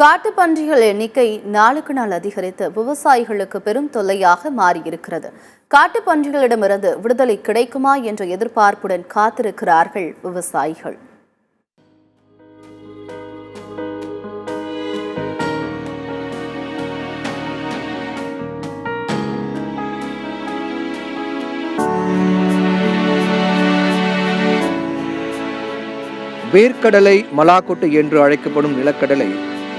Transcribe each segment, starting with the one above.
காட்டுப்பன்றிகள் எண்ணிக்கை நாளுக்கு நாள் அதிகரித்து விவசாயிகளுக்கு பெரும் தொல்லையாக மாறியிருக்கிறது. காட்டுப்பன்றிகளிடமிருந்து விடுதலை கிடைக்குமா என்ற எதிர்பார்ப்புடன் காத்திருக்கிறார்கள் விவசாயிகள். வேர்க்கடலை, மலாக்கொட்டை என்று அழைக்கப்படும் நிலக்கடலை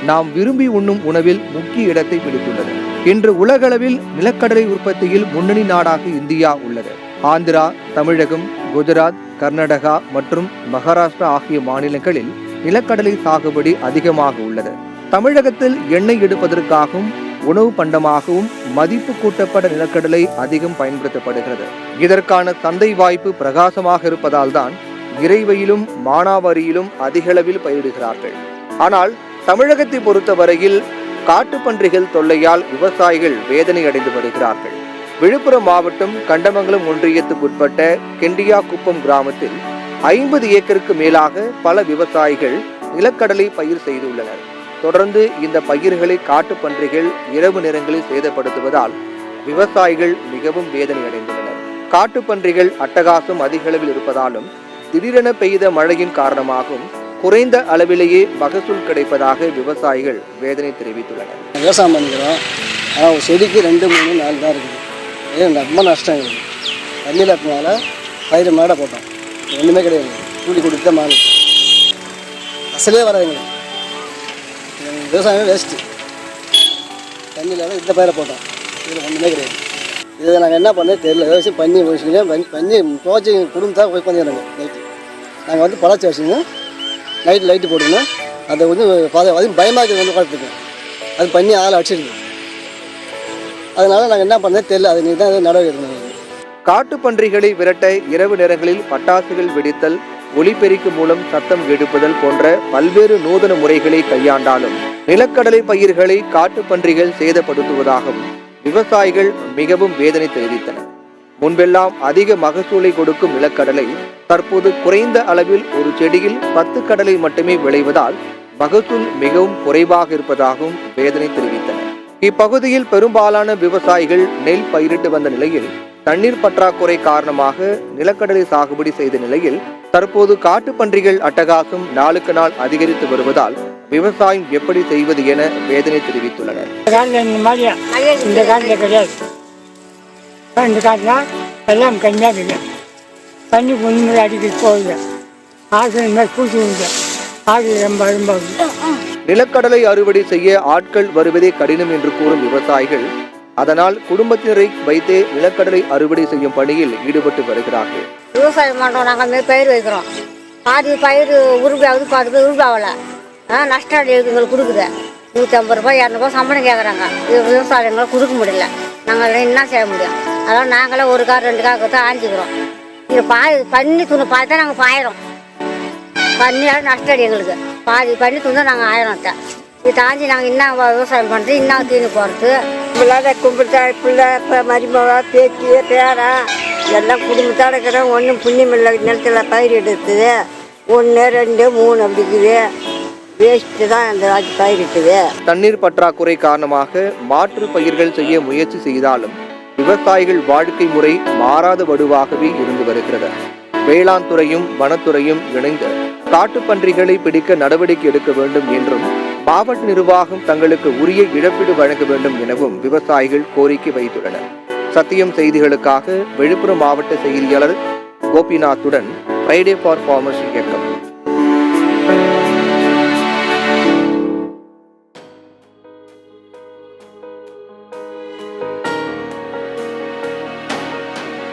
நாம் விரும்பி உண்ணும் உணவில் முக்கிய இடத்தை பிடித்துள்ளது. இன்று உலகளவில் நிலக்கடலை உற்பத்தியில் முன்னணி நாடாக இந்தியா உள்ளது. ஆந்திரா, தமிழகம், குஜராத், கர்நாடகா மற்றும் மகாராஷ்டிரா ஆகிய மாநிலங்களில் நிலக்கடலை சாகுபடி அதிகமாக உள்ளது. தமிழகத்தில் எண்ணெய் எடுப்பதற்காகவும் உணவு பண்டமாகவும் மதிப்பு கூட்டப்பட்ட நிலக்கடலை அதிகம் பயன்படுத்தப்படுகிறது. இதற்கான சந்தை வாய்ப்பு பிரகாசமாக இருப்பதால் தான் இறைவையிலும் மானாவாரியிலும் அதிகளவில் பயிரிடுகிறார்கள். ஆனால் தமிழகத்தை பொறுத்தவரையில் காட்டுப்பன்றிகள் தொல்லையால் விவசாயிகள் வேதனை அடைந்து வருகிறார்கள். விழுப்புரம் மாவட்டம் கண்டமங்கலம் ஒன்றியத்துக்குட்பட்ட கெண்டியாக்குப்பம் கிராமத்தில் 50 ஏக்கருக்கு மேலாக பல விவசாயிகள் நிலக்கடலை பயிர் செய்துள்ளனர். தொடர்ந்து இந்த பயிர்களை காட்டுப்பன்றிகள் இரவு நேரங்களில் சேதப்படுத்துவதால் விவசாயிகள் மிகவும் வேதனை அடைந்துள்ளனர். காட்டுப்பன்றிகள் அட்டகாசம் அதிகளவில் இருப்பதாலும் திடீரென பெய்த மழையின் காரணமாகவும் குறைந்த அளவிலேயே மகசூல் கிடைப்பதாக விவசாயிகள் வேதனை தெரிவித்துள்ளனர். விவசாயம் பண்ணிக்கிறோம், ஆனால் ஒரு செடிக்கு 2, 3, 4 தான் இருக்குது. ரொம்ப நஷ்டம் இருக்குது. தண்ணியில் இருக்கனால பயிர் மாடை போட்டோம், ஒன்றுமே கிடையாது. கூலி கொடுத்து தான் மாறி அசலே வர எங்களுக்கு விவசாயமே வேஸ்ட்டு. தண்ணியில் இந்த பயிரை போட்டோம், இதில் ஒன்றுமே கிடையாது. இதை நாங்கள் என்ன பண்ணே தெரியல. விவசாயம் பண்ணி பண்ணி துவச்சி குடும்பத்தான் போய் பண்ணிடுறாங்க. நைட்டு நாங்கள் வந்து பழச்சி வச்சுங்க, நைட்டு லைட்டு போட்டுக்கணும். அதை வந்து அதுவும் பயமாக இருக்குது, வந்து உட்காந்துருக்கோம். அது பண்ணி ஆள் அடிச்சிருக்கு. அதனால நாங்கள் என்ன பண்ணே தெரியல. அது நீ தான் நடவடிக்கை எடுக்கணும். காட்டுப்பன்றிகளை விரட்ட இரவு நேரங்களில் பட்டாசுகள் வெடித்தல், ஒலிபெருக்கி மூலம் சத்தம் எடுப்புதல் போன்ற பல்வேறு நூதன முறைகளை கையாண்டாலும் நிலக்கடலை பயிர்களை காட்டுப்பன்றிகள் சேதப்படுத்துவதாகவும் விவசாயிகள் மிகவும் வேதனை தெரிவித்தனர். முன்பெல்லாம் அதிக மகசூலை கொடுக்கும் நிலக்கடலை தற்போது குறைந்த அளவில் ஒரு செடியில் 10 கடலை மட்டுமே விளைவதால் மகசூல் மிகவும் குறைவாக இருப்பதாகவும் வேதனை தெரிவித்தனர். இப்பகுதியில் பெரும்பாலான விவசாயிகள் நெல் பயிரிட்டு வந்த நிலையில் தண்ணீர் பற்றாக்குறை காரணமாக நிலக்கடலை சாகுபடி செய்த நிலையில் தற்போது காட்டுப்பன்றிகள் அட்டகாசம் நாளுக்கு நாள் அதிகரித்து வருவதால் விவசாயம் எப்படி செய்வது என வேதனை தெரிவித்துள்ளனர். எல்லாம் கம்மியாக இல்லை, தண்ணி ஒன்று அடிக்கடி போகுது, ஆசை பூச்சி உண்டு, ஆசை ரொம்ப ரொம்ப. நிலக்கடலை அறுவடை செய்ய ஆட்கள் வருவதே கடினம் என்று கூறும் விவசாயிகள் அதனால் குடும்பத்தினரை வைத்தே நிலக்கடலை அறுவடை செய்யும் பணியில் ஈடுபட்டு வருகிறார்கள். விவசாயம் பண்ணுறோம், நாங்கள் பயிர் வைக்கிறோம். பாதி பயிர் உருவாகுது, பாதி பயிர் உருவாகல. நஷ்டம் எங்களுக்கு கொடுக்குது. 150 ரூபாய் 200 ரூபாய் சம்பளம் கேட்குறாங்க. விவசாயிகளை கொடுக்க முடியல. நாங்கள் என்ன செய்ய முடியும்? அதனால் நாங்களே 1 கார் 2 கார் கொடுத்து ஆஞ்சிக்கிறோம். இது பண்ணி துணி பாதி தான் நாங்கள் பாயிரோம். பண்ணியாலும் நஷ்டம் எங்களுக்கு. பாதி பண்ணி துணி நாங்கள் ஆயிரம். இது தாண்டி நாங்கள் இன்னும் விவசாயம் பண்ணுறது, இன்னும் தீனி போகிறது. பிள்ளாத கும்பிட்டாய் பிள்ளை, இப்போ மருமவா, பேத்தி, பேரா எல்லாம் குடும்பத்தோட இருக்கிறோம். ஒன்றும் புண்ணியம் இல்லை. நிலத்தில் பயிர் எடுத்துது 1, 2, 3 அப்படி இருக்குது. வேஸ்ட்டு தான் அந்த பயிர் இருக்குது. தண்ணீர் பற்றாக்குறை காரணமாக மாற்று பயிர்கள் செய்ய முயற்சி செய்தாலும் விவசாயிகள் வாழ்க்கை முறை மாறாத வடுவாகவே இருந்து வருகிறது. வேளாண் துறையும் வனத்துறையும் இணைந்து காட்டுப்பன்றிகளை பிடிக்க நடவடிக்கை எடுக்க வேண்டும் என்றும் மாவட்ட நிர்வாகம் தங்களுக்கு உரிய இழப்பீடு வழங்க வேண்டும் எனவும் விவசாயிகள் கோரிக்கை வைத்துள்ளனர். சத்தியம் செய்திகளுக்காக விழுப்புரம் மாவட்ட செய்தியாளர் கோபிநாத்துடன் ஃப்ரைடே ஃபார் ஃபார்மர்ஸ் இயக்கம்.